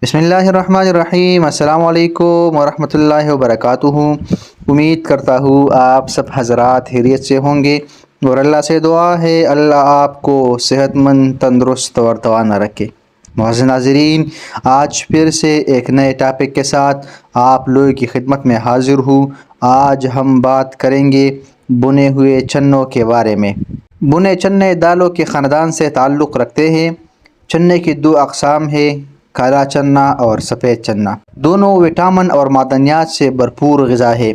بسم اللہ الرحمن الرحیم۔ السلام علیکم ورحمۃ اللہ وبرکاتہ۔ امید کرتا ہوں آپ سب حضرات خیریت سے ہوں گے، اور اللہ سے دعا ہے اللہ آپ کو صحت مند، تندرست اور توانا رکھے۔ معزز ناظرین، آج پھر سے ایک نئے ٹاپک کے ساتھ آپ لوگوں کی خدمت میں حاضر ہوں۔ آج ہم بات کریں گے بنے ہوئے چنوں کے بارے میں۔ بنے چنے دالوں کے خاندان سے تعلق رکھتے ہیں۔ چنے کی دو اقسام ہیں، کالا چنا اور سفید چنا۔ دونوں وٹامن اور معدنیات سے بھرپور غذا ہے۔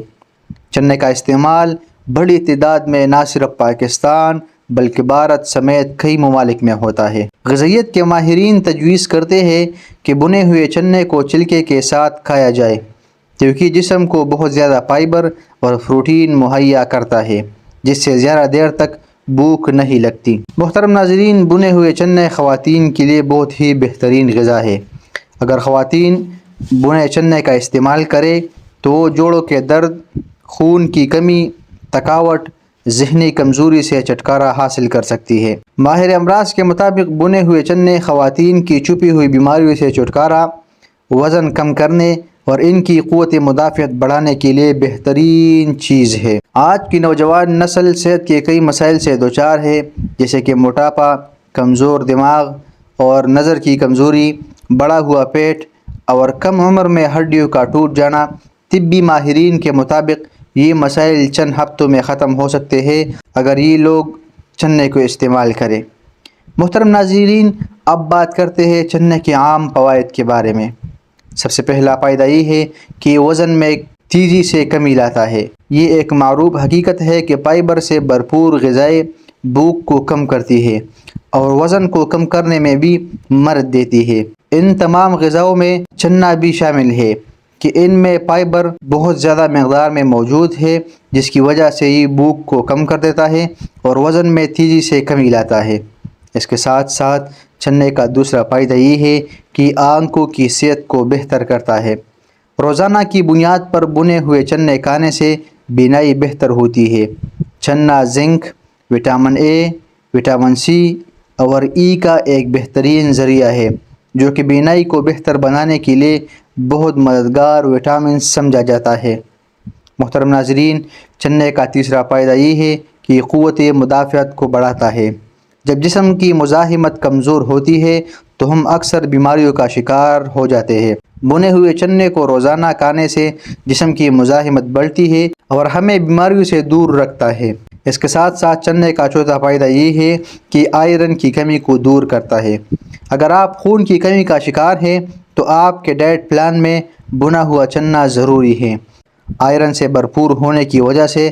چنے کا استعمال بڑی تعداد میں نہ صرف پاکستان بلکہ بھارت سمیت کئی ممالک میں ہوتا ہے۔ غذائیت کے ماہرین تجویز کرتے ہیں کہ بنے ہوئے چنے کو چھلکے کے ساتھ کھایا جائے، کیونکہ جسم کو بہت زیادہ فائبر اور پروٹین مہیا کرتا ہے، جس سے زیادہ دیر تک بھوک نہیں لگتی۔ محترم ناظرین، بنے ہوئے چنے خواتین کے لیے بہت ہی بہترین غذا ہے۔ اگر خواتین بنے چنے کا استعمال کرے تو وہ جوڑوں کے درد، خون کی کمی، تھکاوٹ، ذہنی کمزوری سے چھٹکارا حاصل کر سکتی ہے۔ ماہر امراض کے مطابق بنے ہوئے چنے خواتین کی چھپی ہوئی بیماریوں سے چھٹکارا، وزن کم کرنے اور ان کی قوت مدافعت بڑھانے کے لیے بہترین چیز ہے۔ آج کی نوجوان نسل صحت کے کئی مسائل سے دوچار ہے، جیسے کہ موٹاپا، کمزور دماغ اور نظر کی کمزوری، بڑا ہوا پیٹ اور کم عمر میں ہڈیوں کا ٹوٹ جانا۔ طبی ماہرین کے مطابق یہ مسائل چند ہفتوں میں ختم ہو سکتے ہیں اگر یہ لوگ چنے کو استعمال کریں۔ محترم ناظرین، اب بات کرتے ہیں چنے کے عام فوائد کے بارے میں۔ سب سے پہلا فائدہ یہ ہے کہ وزن میں تیزی سے کمی لاتا ہے۔ یہ ایک معروف حقیقت ہے کہ فائبر سے بھرپور غذائیں بھوک کو کم کرتی ہے اور وزن کو کم کرنے میں بھی مدد دیتی ہے۔ ان تمام غذاؤں میں چنا بھی شامل ہے کہ ان میں فائبر بہت زیادہ مقدار میں موجود ہے، جس کی وجہ سے یہ بھوک کو کم کر دیتا ہے اور وزن میں تیزی سے کمی لاتا ہے۔ اس کے ساتھ ساتھ چنے کا دوسرا فائدہ یہ ہے کہ آنکھوں کی صحت کو بہتر کرتا ہے۔ روزانہ کی بنیاد پر بنے ہوئے چنے کھانے سے بینائی بہتر ہوتی ہے۔ چنا zinc, vitamin A, vitamin C اور ای کا ایک بہترین ذریعہ ہے، جو کہ بینائی کو بہتر بنانے کے لیے بہت مددگار وٹامن سمجھا جاتا ہے۔ محترم ناظرین، چنے کا تیسرا فائدہ یہ ہے کہ قوت مدافعت کو بڑھاتا ہے۔ جب جسم کی مزاحمت کمزور ہوتی ہے تو ہم اکثر بیماریوں کا شکار ہو جاتے ہیں۔ بنے ہوئے چنے کو روزانہ کھانے سے جسم کی مزاحمت بڑھتی ہے اور ہمیں بیماریوں سے دور رکھتا ہے۔ اس کے ساتھ ساتھ چنے کا چوتھا فائدہ یہ ہے کہ آئرن کی کمی کو دور کرتا ہے۔ اگر آپ خون کی کمی کا شکار ہیں تو آپ کے ڈائٹ پلان میں بنا ہوا چنا ضروری ہے۔ آئرن سے بھرپور ہونے کی وجہ سے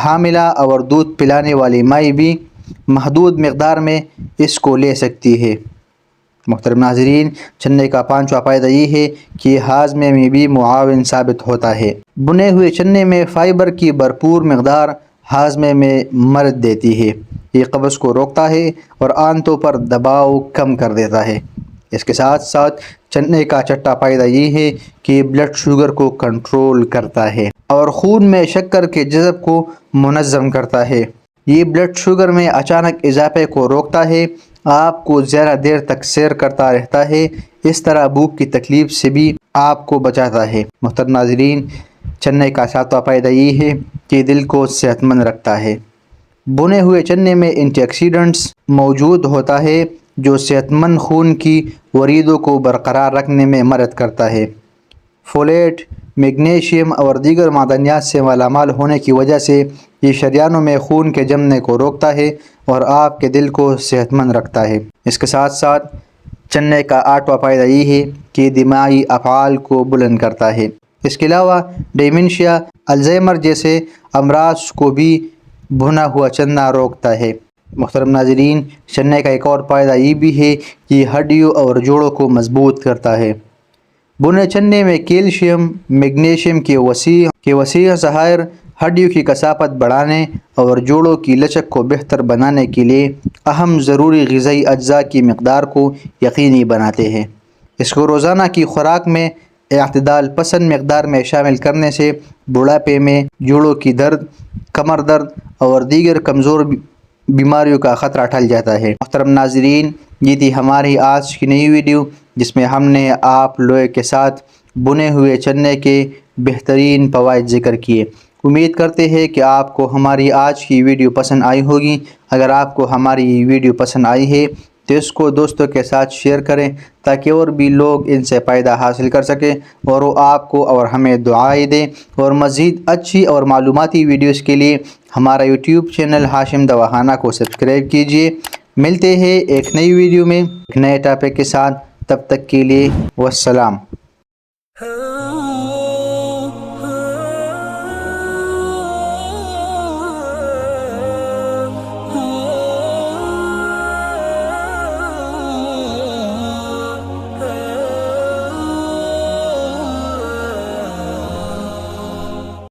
حاملہ اور دودھ پلانے والی ماں بھی محدود مقدار میں اس کو لے سکتی ہے۔ محترم ناظرین، چنے کا پانچواں فائدہ یہ ہے کہ ہاضمے میں بھی معاون ثابت ہوتا ہے۔ بنے ہوئے چنے میں فائبر کی بھرپور مقدار ہاضمے میں مدد دیتی ہے۔ یہ قبض کو روکتا ہے اور آنتوں پر دباؤ کم کر دیتا ہے۔ اس کے ساتھ ساتھ چنے کا چھٹا فائدہ یہ ہے کہ بلڈ شوگر کو کنٹرول کرتا ہے اور خون میں شکر کے جذب کو منظم کرتا ہے۔ یہ بلڈ شوگر میں اچانک اضافے کو روکتا ہے، آپ کو زیادہ دیر تک سیر کرتا رہتا ہے، اس طرح بھوک کی تکلیف سے بھی آپ کو بچاتا ہے۔ محترم ناظرین، چنے کا ساتواں فائدہ یہ ہے کہ دل کو صحت مند رکھتا ہے۔ بنے ہوئے چنے میں اینٹی آکسیڈنٹس موجود ہوتا ہے جو صحت مند خون کی وریدوں کو برقرار رکھنے میں مدد کرتا ہے۔ فولیٹ، میگنیشیم اور دیگر معدنیات سے مالا مال ہونے کی وجہ سے یہ شریانوں میں خون کے جمنے کو روکتا ہے اور آپ کے دل کو صحت مند رکھتا ہے۔ اس کے ساتھ ساتھ چنے کا آٹھواں فائدہ یہ ہے کہ دماغی افعال کو بلند کرتا ہے۔ اس کے علاوہ ڈیمنشیا، الزائمر جیسے امراض کو بھی بھنا ہوا چنا روکتا ہے۔ محترم ناظرین، چنے کا ایک اور فائدہ یہ بھی ہے کہ ہڈیوں اور جوڑوں کو مضبوط کرتا ہے۔ بنے چنے میں کیلشیم، میگنیشیم کے وسیع ذخائر ہڈیوں کی کثافت بڑھانے اور جوڑوں کی لچک کو بہتر بنانے کے لیے اہم ضروری غذائی اجزاء کی مقدار کو یقینی بناتے ہیں۔ اس کو روزانہ کی خوراک میں اعتدال پسند مقدار میں شامل کرنے سے بڑھاپے میں جوڑوں کی درد، کمر درد اور دیگر کمزور بیماریوں کا خطرہ ٹل جاتا ہے۔ محترم ناظرین، یہ تھی ہماری آج کی نئی ویڈیو۔ جس میں ہم نے آپ لوہے کے ساتھ بنے ہوئے چنے کے بہترین فوائد ذکر کیے۔ امید کرتے ہیں کہ آپ کو ہماری آج کی ویڈیو پسند آئی ہوگی۔ اگر آپ کو ہماری ویڈیو پسند آئی ہے تو اس کو دوستوں کے ساتھ شیئر کریں تاکہ اور بھی لوگ ان سے فائدہ حاصل کر سکیں اور وہ آپ کو اور ہمیں دعائیں دیں۔ اور مزید اچھی اور معلوماتی ویڈیوز کے لیے ہمارا یوٹیوب چینل ہاشم دواخانہ کو سبسکرائب کیجئے۔ ملتے ہیں ایک نئی ویڈیو میں ایک نئے ٹاپک کے ساتھ، تب تک کے لیے والسلام۔